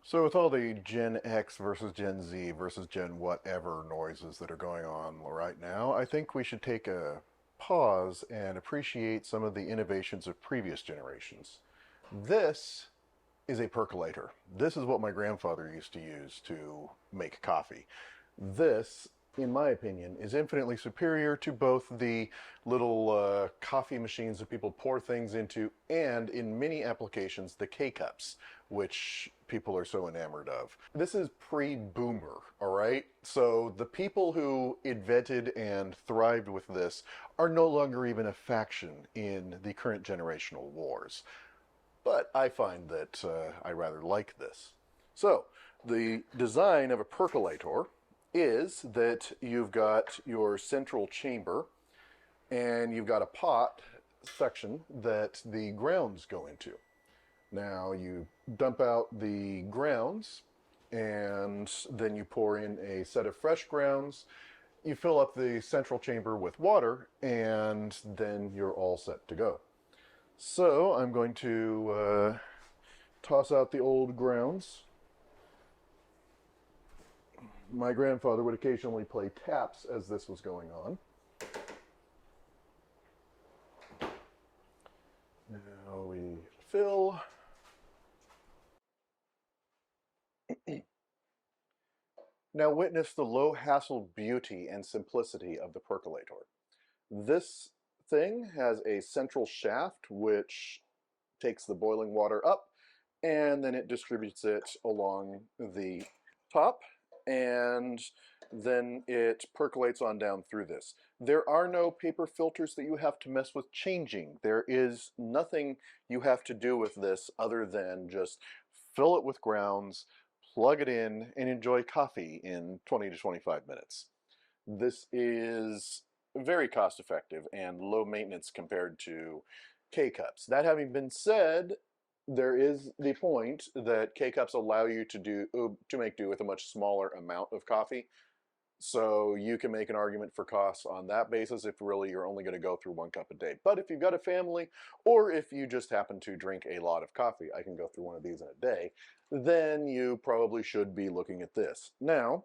So with all the Gen X versus Gen Z versus Gen whatever noises that are going on right now, I think we should take a pause and appreciate some of the innovations of previous generations. This is a percolator. This is what my grandfather used to use to make coffee. This, in my opinion, is infinitely superior to both the little coffee machines that people pour things into and, in many applications, the K-cups, which people are so enamored of. This is pre-boomer, all right? So the people who invented and thrived with this are no longer even a faction in the current generational wars. But I find that I rather like this. So, the design of a percolator is that you've got your central chamber and you've got a pot section that the grounds go into. Now you dump out the grounds and then you pour in a set of fresh grounds. You fill up the central chamber with water and then you're all set to go. So I'm going to toss out the old grounds. My grandfather would occasionally play taps as this was going on. Now we fill. Now witness the low hassle beauty and simplicity of the percolator. This thing has a central shaft which takes the boiling water up and then it distributes it along the top and then it percolates on down through this. There are no paper filters that you have to mess with changing. There is nothing you have to do with this other than just fill it with grounds, plug it in, and enjoy coffee in 20 to 25 minutes. This is very cost effective and low maintenance compared to K-cups. That having been said, there is the point that K-cups allow you to make do with a much smaller amount of coffee. So you can make an argument for costs on that basis if really you're only going to go through 1 cup a day. But if you've got a family, or if you just happen to drink a lot of coffee, I can go through one of these in a day, then you probably should be looking at this. Now,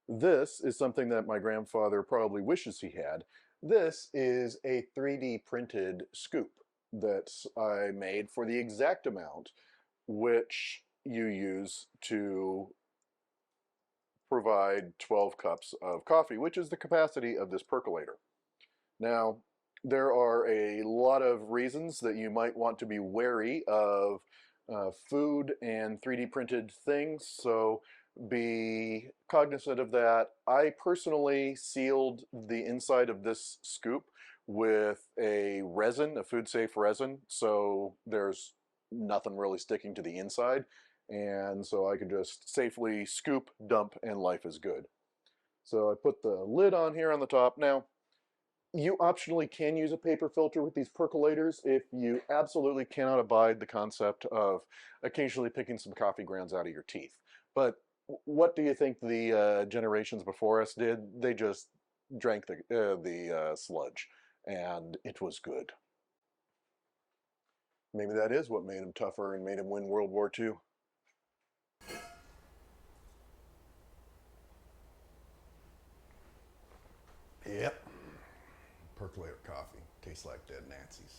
this is something that my grandfather probably wishes he had. This is a 3D printed scoop that I made for the exact amount which you use to provide 12 cups of coffee, which is the capacity of this percolator. Now, there are a lot of reasons that you might want to be wary of food and 3D printed things, so be cognizant of that. I personally sealed the inside of this scoop with a resin, a food safe resin, so there's nothing really sticking to the inside, and so I could just safely scoop, dump, and life is good. So I put the lid on here on the top. Now, you optionally can use a paper filter with these percolators if you absolutely cannot abide the concept of occasionally picking some coffee grounds out of your teeth. But what do you think the generations before us did? They just drank the sludge, and it was good. Maybe that is what made him tougher and made him win World War II. Yep. Percolator coffee tastes like dead Nazis.